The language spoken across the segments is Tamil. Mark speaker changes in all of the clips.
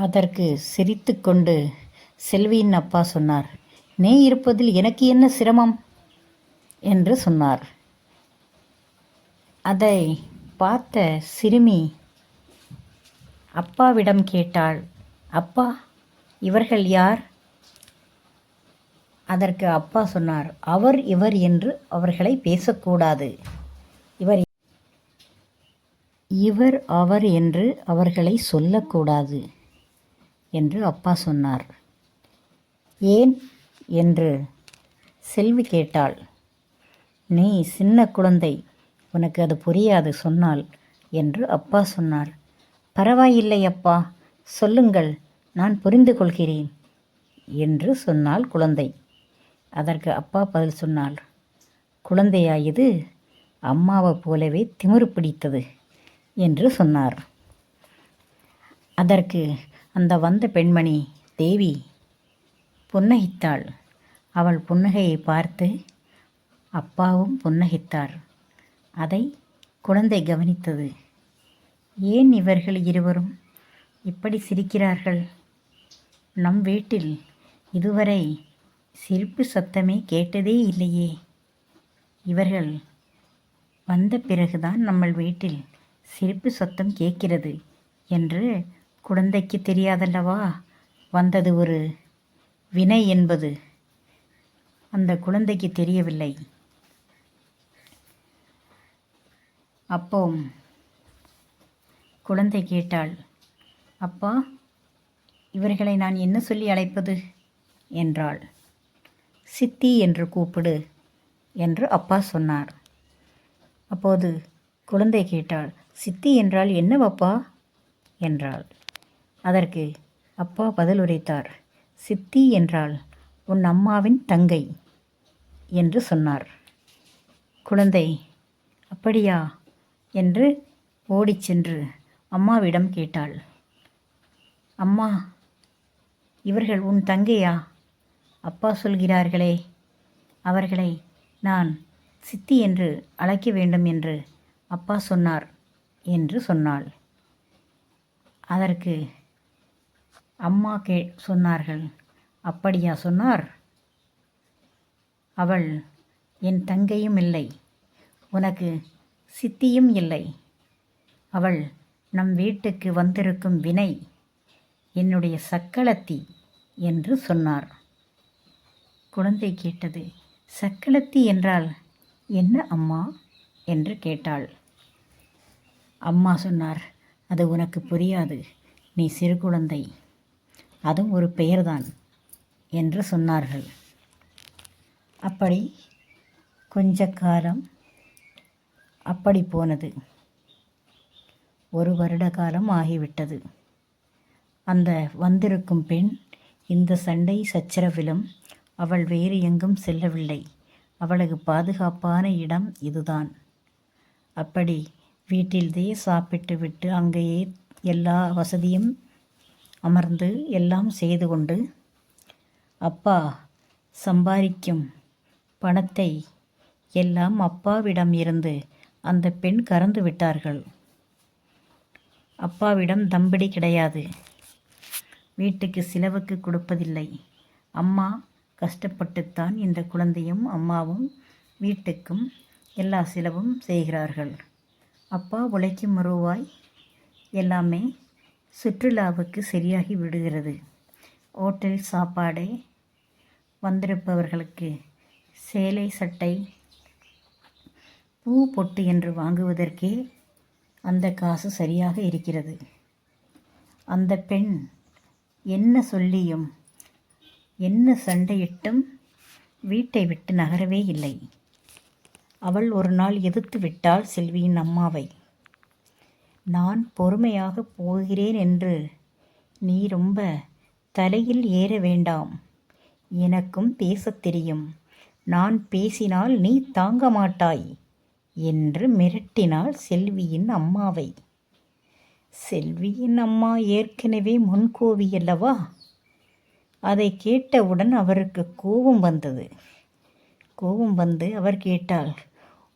Speaker 1: அதற்கு சிரித்துக்கொண்டு செல்வியின் அப்பா சொன்னார், நீ இருப்பதில் எனக்கு என்ன சிரமம் என்று சொன்னார். அதை பார்த்த சிறுமி அப்பாவிடம் கேட்டாள், அப்பா, இவர்கள் யார்? அதற்கு அப்பா சொன்னார், அவர் இவர் என்று அவர்களை பேசக்கூடாது. இவர் அவர் என்று அவர்களை சொல்லக்கூடாது என்று அப்பா சொன்னார். ஏன் என்று செல்வி கேட்டாள். நீ சின்ன குழந்தை, உனக்கு அது புரியாது சொன்னால் என்று அப்பா சொன்னார். பரவாயில்லை அப்பா, சொல்லுங்கள், நான் புரிந்து கொள்கிறேன் என்று சொன்னாள் குழந்தை. அதற்கு அப்பா பதில் சொன்னாள், குழந்தையா இது? அம்மாவை போலவே திமிரு பிடித்தது என்று சொன்னார். அதற்கு அந்த வந்த பெண்மணி தேவி புன்னகித்தாள். அவள் புன்னகையை பார்த்து அப்பாவும் புன்னகித்தார். அதை குழந்தை கவனித்தது. ஏன் இவர்கள் இருவரும் இப்படி சிரிக்கிறார்கள்? நம் வீட்டில் இதுவரை சிரிப்பு சத்தமே கேட்டதே இல்லையே. இவர்கள் வந்த பிறகுதான் நம்ம வீட்டில் சிரிப்பு சத்தம் கேட்கிறது என்று குழந்தைக்கு தெரியாதல்லவா? வந்தது ஒரு வினை என்பது அந்த குழந்தைக்கு தெரியவில்லை. அப்போ குழந்தை கேட்டாள், அப்பா, இவர்களை நான் என்ன சொல்லி அழைப்பது என்றாள். சித்தி என்று கூப்பிடு என்று அப்பா சொன்னார். அப்போது குழந்தை கேட்டாள், சித்தி என்றால் என்னவப்பா என்றாள். அதற்கு அப்பா பதில் உரைத்தார், சித்தி என்றால் உன் அம்மாவின் தங்கை என்று சொன்னார். குழந்தை அப்படியா என்று ஓடிச் சென்று அம்மாவிடம் கேட்டாள். அம்மா, இவர்கள் உன் தங்கையா? அப்பா சொல்கிறார்களே, அவர்களை நான் சித்தி என்று அழைக்க வேண்டும் என்று அப்பா சொன்னார் என்று சொன்னாள். அதற்கு அம்மா சொன்னார்கள், அப்படியா சொன்னார்? அவள் என் தங்கையும் இல்லை, உனக்கு சித்தியும் இல்லை. அவள் நம் வீட்டுக்கு வந்திருக்கும் வினை, என்னுடைய சக்களத்தி என்று சொன்னார். குழந்தை கேட்டது, சக்களத்தி என்றால் என்ன அம்மா என்று கேட்டாள். அம்மா சொன்னார், அது உனக்கு புரியாது, நீ சிறு குழந்தை, அதுவும் ஒரு பெயர்தான் என்று சொன்னார்கள். அப்படி கொஞ்ச காலம் அப்படி போனது. 1 வருட காலம் ஆகிவிட்டது. அந்த வந்திருக்கும் பெண் இந்த சண்டை சச்சரவிலும் அவள் வேறு எங்கும் செல்லவில்லை. அவளுக்கு பாதுகாப்பான இடம் இதுதான். அப்படி வீட்டில்தே சாப்பிட்டு விட்டு அங்கேயே எல்லா வசதியும் அமர்ந்து எல்லாம் செய்து கொண்டு அப்பா சம்பாதிக்கும் பணத்தை எல்லாம் அப்பாவிடம் இருந்து அந்த பெண் கறந்து விட்டார்கள். அப்பாவிடம் தம்படி கிடையாது, வீட்டுக்கு செலவுக்கு கொடுப்பதில்லை. அம்மா கஷ்டப்பட்டுத்தான் இந்த குழந்தையும் அம்மாவும் வீட்டுக்கும் எல்லா செலவும் செய்கிறார்கள். அப்பா உழைக்கும் ரூபாய் எல்லாமே சுற்றுலாவுக்கு சரியாகி விடுகிறது. ஹோட்டல் சாப்பாடே, வந்திருப்பவர்களுக்கு சேலை சட்டை பூ பொட்டு என்று வாங்குவதற்கே அந்த காசு சரியாக இருக்கிறது. அந்த பெண் என்ன சொல்லியும் என்ன சண்டையிட்டும் வீட்டை விட்டு நகரவே இல்லை. அவள் ஒரு நாள் எதிர்த்து விட்டாள் செல்வியின் அம்மாவை. நான் பொறுமையாக போகிறேன் என்று நீ ரொம்ப தலையில் ஏற வேண்டாம், எனக்கும் பேசத் தெரியும், நான் பேசினால் நீ தாங்க மாட்டாய் என்று மிரட்டினாள் செல்வியின் அம்மாவை. செல்வியின் அம்மா ஏற்கனவே முன்கோவி அல்லவா? அதை கேட்டவுடன் அவருக்கு கோபம் வந்தது. கோபம் வந்து அவர் கேட்டாள்,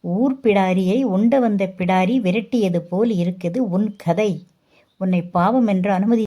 Speaker 1: ஊர் பிடாரியை உண்ட வந்த பிடாரி விரட்டியது போல் இருக்குது உன் கதை. உன்னை பாவம் என்று அனுமதி